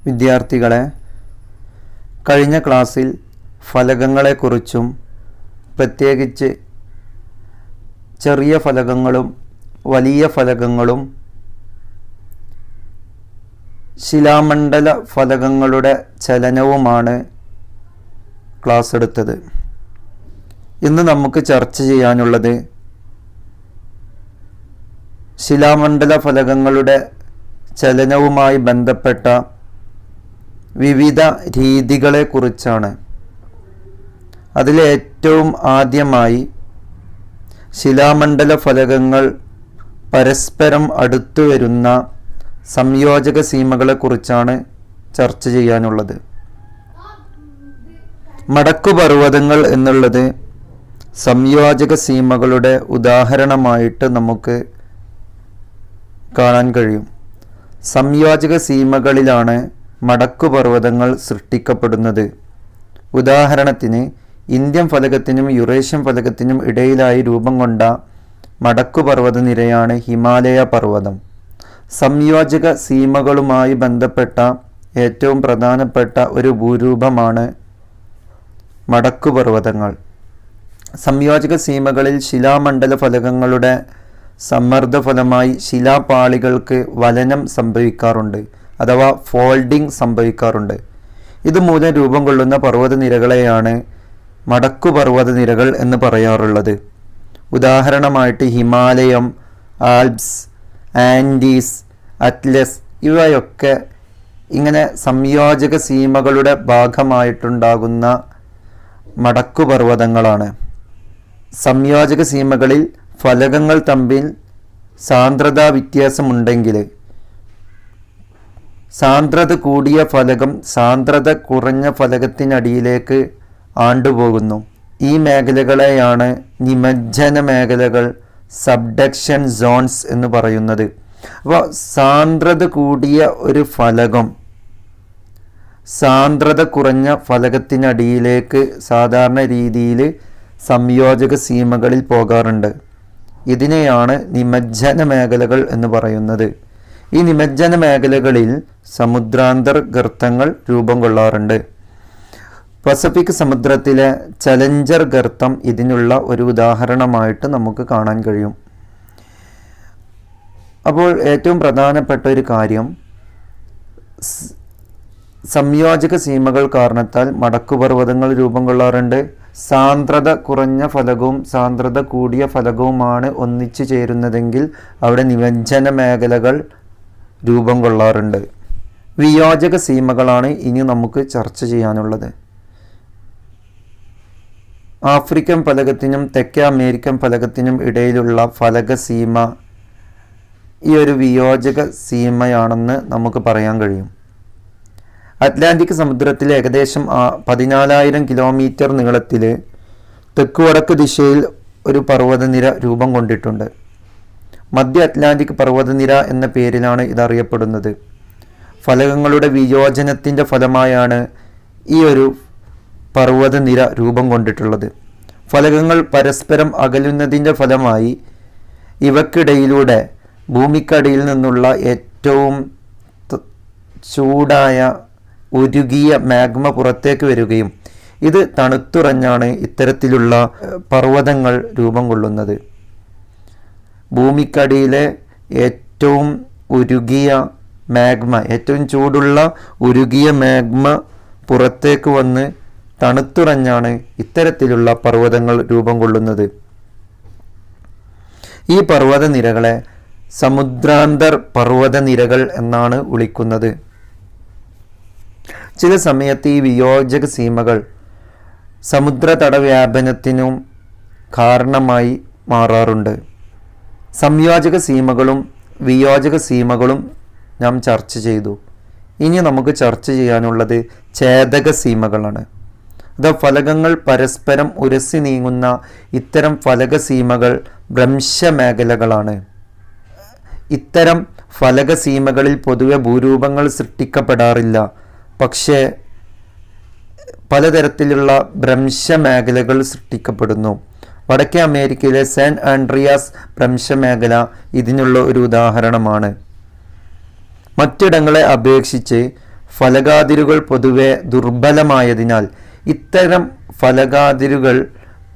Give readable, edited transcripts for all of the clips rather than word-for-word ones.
വിദ്യാർത്ഥികളെ, കഴിഞ്ഞ ക്ലാസ്സിൽ ഫലകങ്ങളെക്കുറിച്ചും പ്രത്യേകിച്ച് ചെറിയ ഫലകങ്ങളും വലിയ ഫലകങ്ങളും ശിലാമണ്ഡല ഫലകങ്ങളുടെ ചലനവുമാണ് ക്ലാസ് എടുത്തത്. ഇന്ന് നമുക്ക് ചർച്ച ചെയ്യാനുള്ളത് ശിലാമണ്ഡല ഫലകങ്ങളുടെ ചലനവുമായി ബന്ധപ്പെട്ട വിവിധ രീതികളെക്കുറിച്ചാണ്. അതിലേറ്റവും ആദ്യമായി ശിലാമണ്ഡല ഫലകങ്ങൾ പരസ്പരം അടുത്തു വരുന്ന സംയോജക സീമകളെക്കുറിച്ചാണ് ചർച്ച ചെയ്യാനുള്ളത്. മടക്കുപർവ്വതങ്ങൾ എന്നുള്ളത് സംയോജക സീമകളുടെ ഉദാഹരണമായിട്ട് നമുക്ക് കാണാൻ കഴിയും. സംയോജക സീമകളിലാണ് മടക്കുപർവ്വതങ്ങൾ സൃഷ്ടിക്കപ്പെടുന്നത്. ഉദാഹരണത്തിന് ഇന്ത്യൻ ഫലകത്തിനും യുറേഷ്യൻ ഫലകത്തിനും ഇടയിലായി രൂപം കൊണ്ട മടക്കുപർവ്വത നിരയാണ് ഹിമാലയ പർവ്വതം. സംയോജക സീമകളുമായി ബന്ധപ്പെട്ട ഏറ്റവും പ്രധാനപ്പെട്ട ഒരു ഭൂരൂപമാണ് മടക്കുപർവ്വതങ്ങൾ. സംയോജക സീമകളിൽ ശിലാമണ്ഡല ഫലകങ്ങളുടെ സമ്മർദ്ദഫലമായി ശിലാപാളികൾക്ക് വലനം സംഭവിക്കാറുണ്ട്, അഥവാ ഫോൾഡിംഗ് സംഭവിക്കാറുണ്ട്. ഇതുമൂലം രൂപം കൊള്ളുന്ന പർവ്വതനിരകളെയാണ് മടക്കുപർവ്വത നിരകൾ എന്ന് പറയാറുള്ളത്. ഉദാഹരണമായിട്ട് ഹിമാലയം, ആൽപ്സ്, ആൻഡീസ്, അറ്റ്ലസ് ഇവയൊക്കെ ഇങ്ങനെ സംയോജക സീമകളുടെ ഭാഗമായിട്ടുണ്ടാകുന്ന മടക്കുപർവ്വതങ്ങളാണ്. സംയോജക സീമകളിൽ ഫലകങ്ങൾ തമ്മിൽ സാന്ദ്രതാ വ്യത്യാസമുണ്ടെങ്കിൽ സാന്ദ്രത കൂടിയ ഫലകം സാന്ദ്രത കുറഞ്ഞ ഫലകത്തിനടിയിലേക്ക് ആണ്ടുപോകുന്നു. ഈ മേഖലകളെയാണ് നിമജ്ജന മേഖലകൾ, സബ്ഡക്ഷൻ സോൺസ് എന്ന് പറയുന്നത്. അപ്പോൾ സാന്ദ്രത കൂടിയ ഒരു ഫലകം സാന്ദ്രത കുറഞ്ഞ ഫലകത്തിനടിയിലേക്ക് സാധാരണ രീതിയിൽ സംയോജക സീമകളിൽ പോകാറുണ്ട്. ഇതിനെയാണ് നിമജ്ജന മേഖലകൾ എന്ന് പറയുന്നത്. ഈ നിമജ്ജന മേഖലകളിൽ സമുദ്രാന്തർ ഗർത്തങ്ങൾ രൂപം കൊള്ളാറുണ്ട്. പസഫിക് സമുദ്രത്തിലെ ചലഞ്ചർ ഗർത്തം ഇതിനുള്ള ഒരു ഉദാഹരണമായിട്ട് നമുക്ക് കാണാൻ കഴിയും. അപ്പോൾ ഏറ്റവും പ്രധാനപ്പെട്ട ഒരു കാര്യം, സംയോജക സീമകൾ കാരണത്താൽ മടക്കുപർവ്വതങ്ങൾ രൂപം കൊള്ളാറുണ്ട്. സാന്ദ്രത കുറഞ്ഞ ഫലകവും സാന്ദ്രത കൂടിയ ഫലകവുമാണ് ഒന്നിച്ചു ചേരുന്നതെങ്കിൽ അവിടെ നിമജ്ജന മേഖലകൾ രൂപം കൊള്ളാറുണ്ട്. വിയോജക സീമകളാണ് ഇനി നമുക്ക് ചർച്ച ചെയ്യാനുള്ളത്. ആഫ്രിക്കൻ ഫലകത്തിനും തെക്കേ അമേരിക്കൻ ഫലകത്തിനും ഇടയിലുള്ള ഫലക സീമ ഈ ഒരു വിയോജക സീമയാണെന്ന് നമുക്ക് പറയാൻ കഴിയും. അറ്റ്ലാന്റിക് സമുദ്രത്തിൽ ഏകദേശം 14,000 കിലോമീറ്റർ നീളത്തിൽ തെക്കുവടക്ക് ദിശയിൽ ഒരു പർവ്വതനിര രൂപം കൊണ്ടിട്ടുണ്ട്. മധ്യ അറ്റ്ലാന്റിക് പർവ്വതനിര എന്ന പേരിലാണ് ഇതറിയപ്പെടുന്നത്. ഫലകങ്ങളുടെ വിയോജനത്തിൻ്റെ ഫലമായാണ് ഈ ഒരു പർവ്വതനിര രൂപം കൊണ്ടിട്ടുള്ളത്. ഫലകങ്ങൾ പരസ്പരം അകലുന്നതിൻ്റെ ഫലമായി ഇവക്കിടയിലൂടെ ഭൂമിക്കടിയിൽ നിന്നുള്ള ഏറ്റവും ചൂടായ ഉരുകിയ മാഗ്മ പുറത്തേക്ക് വരികയും ഇത് തണുത്തുറഞ്ഞാണ് ഇത്തരത്തിലുള്ള പർവ്വതങ്ങൾ രൂപം കൊള്ളുന്നത്. ഭൂമിക്കടിയിലെ ഏറ്റവും ഉരുകിയ മാഗ്മ, ഏറ്റവും ചൂടുള്ള ഉരുകിയ മാഗ്മ പുറത്തേക്ക് വന്ന് തണുത്തുറഞ്ഞാണ് ഇത്തരത്തിലുള്ള പർവ്വതങ്ങൾ രൂപം കൊള്ളുന്നത്. ഈ പർവ്വതനിരകളെ സമുദ്രാന്തർ പർവ്വതനിരകൾ എന്നാണ് വിളിക്കുന്നത്. ചില സമയത്ത് ഈ വിയോജക സീമകൾ സമുദ്രതട വ്യാപനത്തിനും കാരണമായി മാറാറുണ്ട്. സംയോജക സീമകളും വിയോജക സീമകളും നാം ചർച്ച ചെയ്തു. ഇനി നമുക്ക് ചർച്ച ചെയ്യാനുള്ളത് ഛേദക സീമകളാണ്. ഫലകങ്ങൾ പരസ്പരം ഉരസി നീങ്ങുന്ന ഇത്തരം ഫലകസീമകൾ ഭ്രംശമേഖലകളാണ്. ഇത്തരം ഫലകസീമകളിൽ പൊതുവെ ഭൂരൂപങ്ങൾ സൃഷ്ടിക്കപ്പെടാറില്ല. പക്ഷേ പലതരത്തിലുള്ള ഭ്രംശമേഖലകൾ സൃഷ്ടിക്കപ്പെടുന്നു. വടക്കേ അമേരിക്കയിലെ സാൻ ആൻഡ്രിയാസ് ഭ്രംശമേഖല ഇതിനുള്ള ഒരു ഉദാഹരണമാണ്. മറ്റിടങ്ങളെ അപേക്ഷിച്ച് ഫലകാതിരുകൾ പൊതുവെ ദുർബലമായതിനാൽ ഇത്തരം ഫലകാതിരുകൾ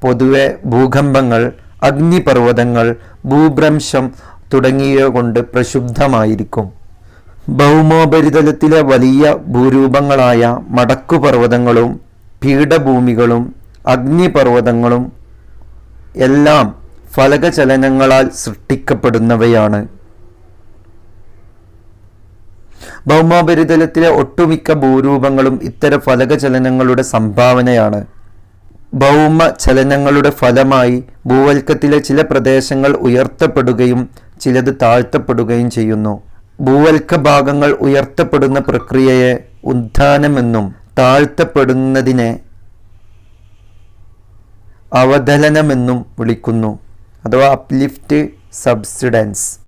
പൊതുവെ ഭൂകമ്പങ്ങൾ, അഗ്നിപർവ്വതങ്ങൾ, ഭൂഭ്രംശം തുടങ്ങിയവ കൊണ്ട് പ്രക്ഷുബ്ധമായിരിക്കും. ഭൗമോപരിതലത്തിലെ വലിയ ഭൂരൂപങ്ങളായ മടക്കുപർവ്വതങ്ങളും പീഠഭൂമികളും അഗ്നിപർവ്വതങ്ങളും എല്ലാം ഫലകചലനങ്ങളാൽ സൃഷ്ടിക്കപ്പെടുന്നവയാണ്. ഭൗമോപരിതലത്തിലെ ഒട്ടുമിക്ക ഭൂരൂപങ്ങളും ഇത്തരം ഫലകചലനങ്ങളുടെ സംഭാവനയാണ്. ഭൗമചലനങ്ങളുടെ ഫലമായി ഭൂവൽക്കത്തിലെ ചില പ്രദേശങ്ങൾ ഉയർത്തപ്പെടുകയും ചിലത് താഴ്ത്തപ്പെടുകയും ചെയ്യുന്നു. ഭൂവൽക്ക ഭാഗങ്ങൾ ഉയർത്തപ്പെടുന്ന പ്രക്രിയയെ ഉത്ഥാനമെന്നും താഴ്ത്തപ്പെടുന്നതിനെ അവധലനമെന്നും വിളിക്കുന്നു, അഥവാ അപ്ലിഫ്റ്റ് സബ്സിഡൻസ്.